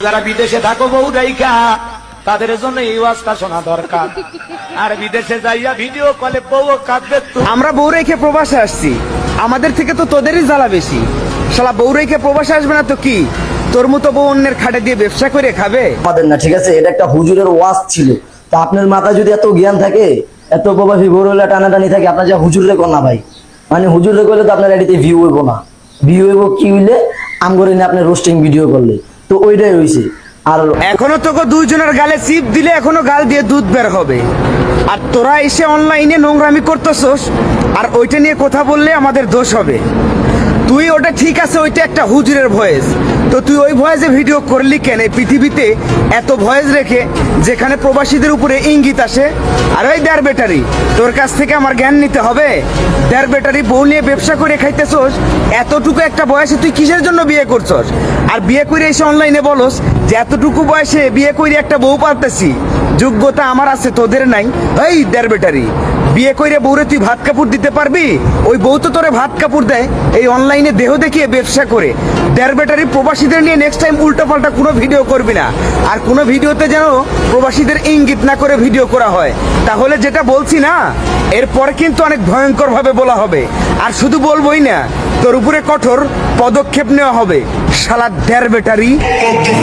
যারা বিদেশে থাকো বউ রাইখা, তাদের জন্য এই ওয়াজটা শোনা দরকার। আর বিদেশে যাইয়া ভিডিও কলে বউ কাঁদবে। আমরা বউ রেখে প্রবাসে আসছি, আমাদের থেকে তো তোদেরই জ্বালা বেশি। শালা বউ রেখে প্রবাসে আসবে না তো কি, তোর মতো বউ অন্যের খাটে দিয়ে ব্যবসা করে খাবে? আমাদের না, ঠিক আছে, এটা একটা হুজুরের ওয়াজ ছিল। তা আপনার মাথায় যদি এত জ্ঞান থাকে, এত প্রবাসী বড়লা টানাটানি থাকে, আপনার যা হুজুরে কর না ভাই। মানে হুজুরে করলে তো আপনার এডিতে ভিউ হইব না। ভিউ হইব কি হইলে আমগরে না আপনি রোস্টিং ভিডিও করলে, তো ওইটাই হইছে। আর এখনো তোকে দুইজনের গালে চিপ দিলে এখনো গাল দিয়ে দুধ বের হবে, আর তোরা এসে অনলাইনে নোংরামি করতেছস, আর ওইটা নিয়ে কথা বললে আমাদের দোষ হবে। তুই ওটা ঠিক আছে, ওইটা একটা হুজুরের ভয়েস, তো তুই ওই ভয়েসে ভিডিও করলি কেন? এই পৃথিবীতে এত ভয়েস রেখে যেখানে প্রবাসীদের উপরে ইঙ্গিত আসে। আর ওই দেড় ব্যাটারি, তোর কাছ থেকে আমার জ্ঞান নিতে হবে? দেড় ব্যাটারি বউ নিয়ে ব্যবসা করে খাইতেছস, এতটুকু একটা বয়সে তুই কিসের জন্য বিয়ে করছস? আর বিয়ে করে এসে অনলাইনে বলস যে এতটুকু বয়সে বিয়ে করে একটা বউ পারতেছি, যোগ্যতা আমার আছে তোদের নাই। এই দেড় ব্যাটারি, বিয়ে কইরে বউরে তুই ভাত কাপড় দিতে পারবি? ওই বউ তো তোরে ভাত কাপড় দেয় এই অনলাইনে দেহ দেখিয়ে ব্যবসা করে। দেড় ব্যাটারি প্রবাসীদের নিয়ে নেক্সট টাইম উল্টো পাল্টা কোনো ভিডিও করবি না, আর কোনো ভিডিওতে যেন প্রবাসীদের ইঙ্গিত না করে ভিডিও করা হয়। তাহলে যেটা বলছি না, এরপর কিন্তু অনেক ভয়ঙ্কর ভাবে বলা হবে। আর শুধু বলবোই না, তোর উপরে কঠোর পদক্ষেপ নেওয়া হবে, শালা দেড় ব্যাটারি।